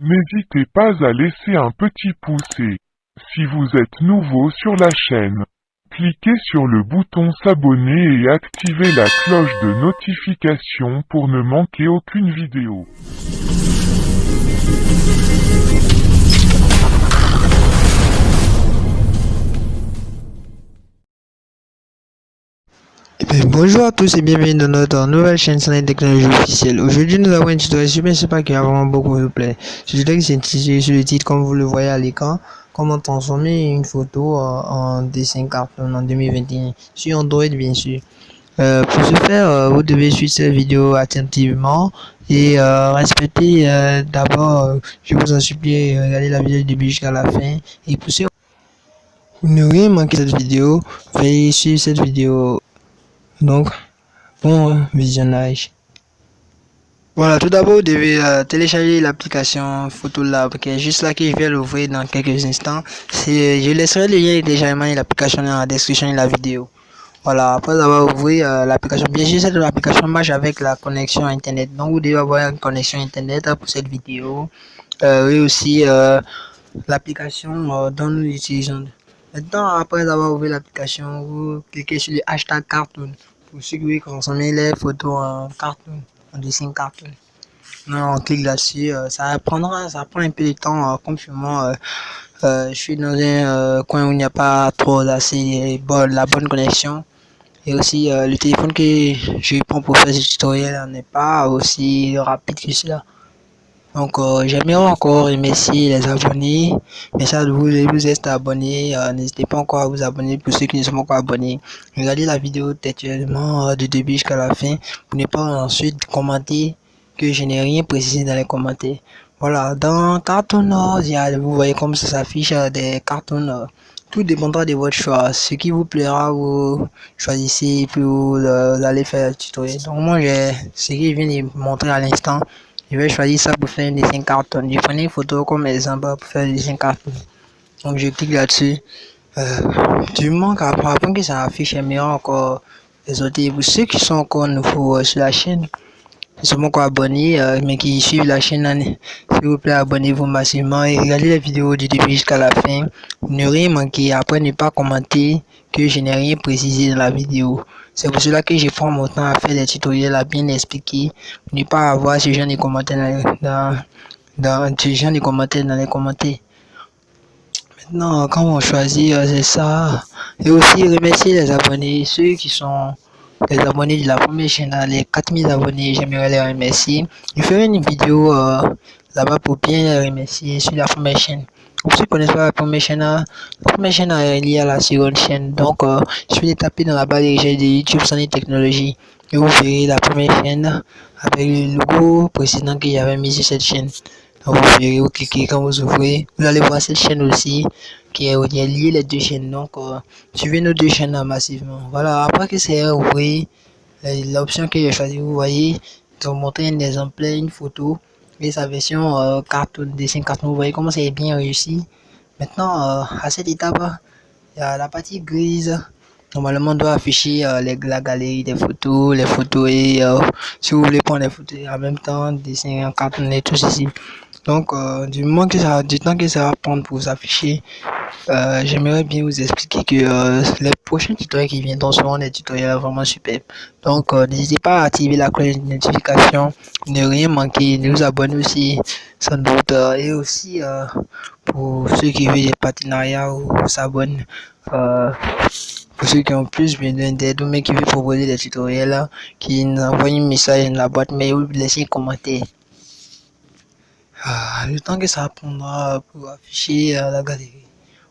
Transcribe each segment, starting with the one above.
N'hésitez pas à laisser un petit pouce et, si vous êtes nouveau sur la chaîne, cliquez sur le bouton s'abonner et activez la cloche de notification pour ne manquer aucune vidéo. Bonjour à tous et bienvenue dans notre nouvelle chaîne Sunlight Technologie officielle. Aujourd'hui, nous avons un tutoriel super sympa qui a vraiment beaucoup de plaît. Ce tutoriel c'est intitulé sur le titre, comme vous le voyez à l'écran, comment transformer une photo en dessin cartoon en 2021 sur Android bien sûr. Pour ce faire, vous devez suivre cette vidéo attentivement et respecter d'abord, je vous en supplie, regardez la vidéo du début jusqu'à la fin et pour ne rien manquer de cette vidéo, veuillez suivre cette vidéo. Donc, bon visionnage. Voilà, tout d'abord, vous devez télécharger l'application Photolab qui est juste là, que je vais l'ouvrir dans quelques instants. Je laisserai le lien de téléchargement de l'application dans la description de la vidéo. Voilà, après avoir ouvert l'application, bien sûr, cette application marche avec la connexion internet. Donc, vous devez avoir une connexion internet pour cette vidéo. Et aussi l'application dont nous utilisons. Maintenant, après avoir ouvert l'application, vous cliquez sur le hashtag cartoon pour ceux qui veulent consommer les photos en cartoon, en dessin cartoon. On clique là-dessus, ça prend un peu de temps, comme chez moi, je suis dans un coin où il n'y a pas trop assez la bonne connexion. Et aussi, le téléphone que je prends pour faire ce tutoriel n'est pas aussi rapide que cela. Donc, j'aimerais encore remercier les abonnés. Merci à vous, vous êtes abonnés. N'hésitez pas encore à vous abonner pour ceux qui ne sont pas encore abonnés. Regardez la vidéo textuellement du début jusqu'à la fin pour ne pas ensuite commenter que je n'ai rien précisé dans les commentaires. Voilà, dans Cartoon, vous voyez comme ça s'affiche des cartoons. Tout dépendra de votre choix. Ce qui vous plaira, vous choisissez pour aller faire le tutoriel. Donc, moi, ce que je viens de montrer à l'instant. Je vais choisir ça pour faire un dessin carton. Je prenais une photo comme exemple pour faire un dessin carton. Donc je clique là-dessus. Du moment qu'après que ça affiche, j'aimerais encore les autres. Pour ceux qui sont encore nouveaux sur la chaîne, qui sont encore abonnés, mais qui suivent la chaîne, s'il vous plaît, abonnez-vous massivement et regardez les vidéos du début jusqu'à la fin. Ne rien manquer. Après, ne pas commenter que je n'ai rien précisé dans la vidéo. C'est pour cela que je prends mon temps à faire des tutoriels, à bien expliquer, pour ne pas avoir ce genre de commentaires dans les commentaires. Maintenant, quand on choisit, c'est ça. Et aussi remercier les abonnés, ceux qui sont les abonnés de la première chaîne, les 4000 abonnés, j'aimerais les remercier. Je ferai une vidéo là-bas pour bien les remercier sur la première chaîne. Pour ceux qui ne connaissent pas la première chaîne est liée à la seconde chaîne. Donc, je vais taper dans la barre de recherche de YouTube Sunlight Technologie et vous verrez la première chaîne avec le logo précédent que j'avais mis sur cette chaîne. Donc, vous verrez, vous cliquez quand vous ouvrez, vous allez voir cette chaîne aussi qui est liée les deux chaînes. Donc, suivez nos deux chaînes massivement. Voilà, après que c'est ouvert, l'option que j'ai choisi, vous voyez, de vous montrer un exemplaire, une photo et sa version cartoon, dessin cartoon. Vous voyez comment c'est bien réussi. Maintenant, à cette étape, il y a la partie grise. Normalement, on doit afficher la galerie des photos, les photos et si vous voulez prendre les photos en même temps, dessin en carton et tout ceci. Donc, du temps que ça va prendre pour s'afficher, j'aimerais bien vous expliquer que les prochains tutoriels qui viendront seront des tutoriels vraiment super. Donc, n'hésitez pas à activer la cloche de notification, ne rien manquer, de vous abonner aussi, sans doute, et aussi pour ceux qui veulent des partenariats ou s'abonnent, pour ceux qui ont plus besoin d'aide ou même qui veulent proposer des tutoriels, qui nous envoient un message dans la boîte mail ou laissez un commentaire. Le temps que ça prendra pour afficher la galerie.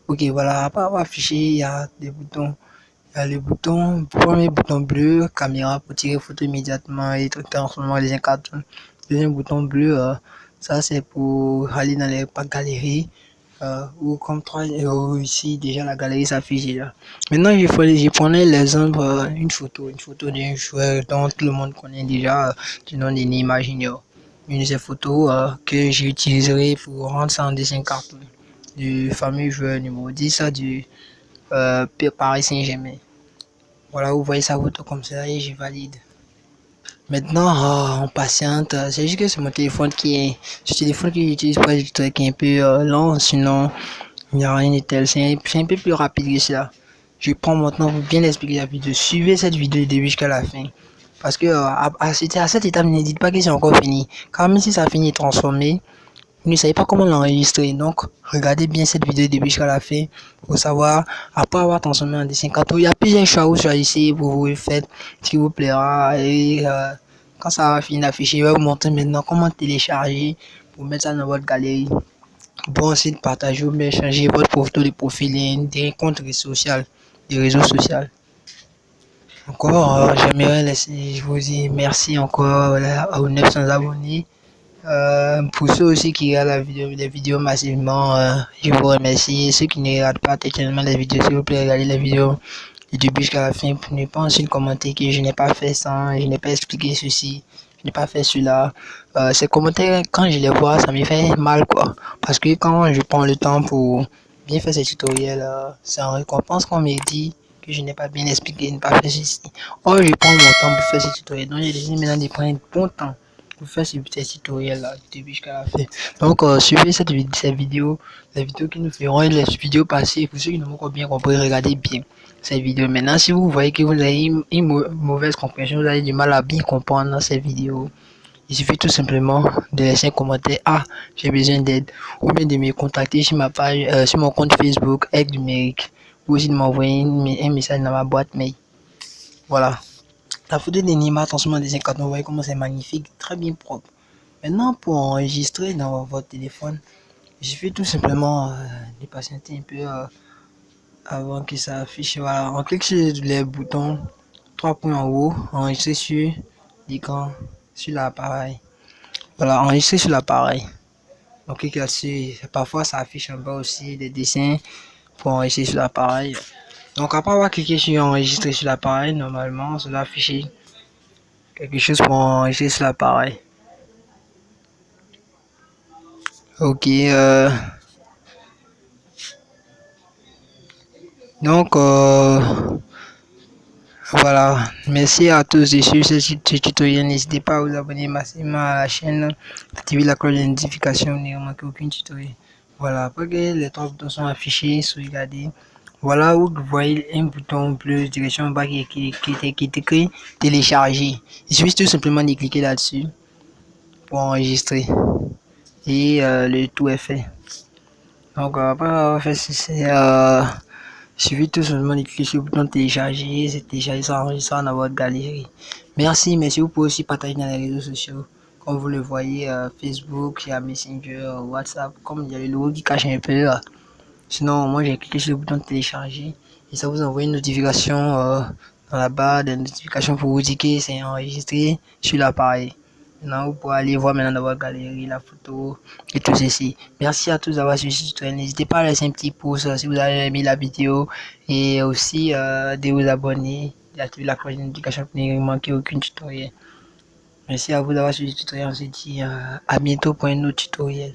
Ok, voilà, après avoir affiché, il y a des boutons. Il y a le bouton, premier bouton bleu, caméra pour tirer photo immédiatement et transformer les cartons. Deuxième bouton bleu, ça c'est pour aller dans les galeries. Ou comme ici déjà la galerie s'affiche là. Maintenant je prenais l'exemple une photo d'un joueur dont tout le monde connaît déjà du nom de Neymar Junior. Une de ces photos que j'utiliserai pour rendre ça en dessin carton du fameux joueur numéro 10 du Paris Saint-Germain. Voilà, vous voyez sa photo comme ça et je valide. Maintenant, on patiente. C'est juste que c'est mon téléphone ce téléphone que j'utilise pour les tutoriels qui est un peu lent. Sinon, il n'y a rien de tel. C'est un peu plus rapide que cela. Je prends maintenant pour bien expliquer la vidéo. Suivez cette vidéo du début jusqu'à la fin. Parce que à cette étape, ne dites pas que c'est encore fini. Car même si ça finit de transformer, vous ne savez pas comment l'enregistrer. Donc, regardez bien cette vidéo du début jusqu'à la fin pour savoir, après avoir transformé en dessin 4, il y a plusieurs choix où choisissez pour vous faites ce qui vous plaira. Et quand ça va finir d'afficher, je vais vous montrer maintenant comment télécharger pour mettre ça dans votre galerie. Pour ensuite partager ou bien changer votre photo de profil et des comptes sociaux, des réseaux sociaux. Encore, j'aimerais laisser, je vous dis merci encore aux 900 abonnés. Pour ceux aussi qui regardent les vidéos massivement, je vous remercie. Ceux qui ne regardent pas tellement les vidéos, s'il vous plaît, regardez les vidéos du début jusqu'à la fin pour ne pas ensuite commenter que je n'ai pas fait ça, je n'ai pas expliqué ceci, je n'ai pas fait cela. Ces commentaires, quand je les vois, ça me fait mal quoi. Parce que quand je prends le temps pour bien faire ces tutoriels, c'est en récompense qu'on me dit que je n'ai pas bien expliqué, je n'ai pas fait ceci. Or, je prends mon temps pour faire ces tutoriels, donc j'ai décidé maintenant de prendre bon temps pour faire ces tutoriels là du début jusqu'à la fin. Donc suivez cette vidéo, les vidéos qui nous feront les vidéos passées. Pour ceux qui n'ont pas bien compris, regardez bien ces vidéos. Maintenant, si vous voyez que vous avez une mauvaise compréhension, vous avez du mal à bien comprendre ces vidéos, il suffit tout simplement de laisser un commentaire. Ah, j'ai besoin d'aide, ou bien de me contacter sur ma page, sur mon compte Facebook, Aigle Numérique, ou aussi de m'envoyer un message dans ma boîte mail. Voilà. La photo de Neymar transformée en dessin 4, vous voyez comment c'est magnifique, très bien propre. Maintenant, pour enregistrer dans votre téléphone, il suffit tout simplement de patienter un peu avant que ça affiche. Voilà, on clique sur les boutons, 3 points en haut, enregistrer sur l'écran, sur l'appareil. Voilà, enregistrer sur l'appareil. On clique là-dessus. Parfois, ça affiche en bas aussi des dessins pour enregistrer sur l'appareil. Donc, après avoir cliqué sur enregistrer sur l'appareil, normalement, ça doit afficher quelque chose pour enregistrer sur l'appareil. Ok, donc voilà, merci à tous de suivre ce tutoriel. N'hésitez pas à vous abonner massivement à la chaîne, activer la cloche de notification, ne manquez aucun tutoriel. Voilà, après que les 3 boutons sont affichés, regardez. Voilà où vous voyez un bouton bleu direction bas qui est écrit télécharger. Il suffit tout simplement de cliquer là-dessus pour enregistrer et le tout est fait. Donc après avoir fait ceci, il suffit tout simplement de cliquer sur le bouton télécharger, c'est télécharger, ça enregistre dans votre galerie. Merci, mais si vous pouvez aussi partager dans les réseaux sociaux, comme vous le voyez, Facebook, il y a Messenger, WhatsApp, comme il y a le logo qui cache un peu. Sinon, moi j'ai cliqué sur le bouton télécharger et ça vous envoie une notification dans la barre de notification pour vous dire que c'est enregistré sur l'appareil. Maintenant, vous pouvez aller voir maintenant dans votre galerie la photo et tout ceci. Merci à tous d'avoir suivi ce tutoriel. N'hésitez pas à laisser un petit pouce si vous avez aimé la vidéo et aussi de vous abonner, d'activer la cloche de notification pour ne manquer aucun tutoriel. Merci à vous d'avoir suivi ce tutoriel. On se dit à bientôt pour un autre tutoriel.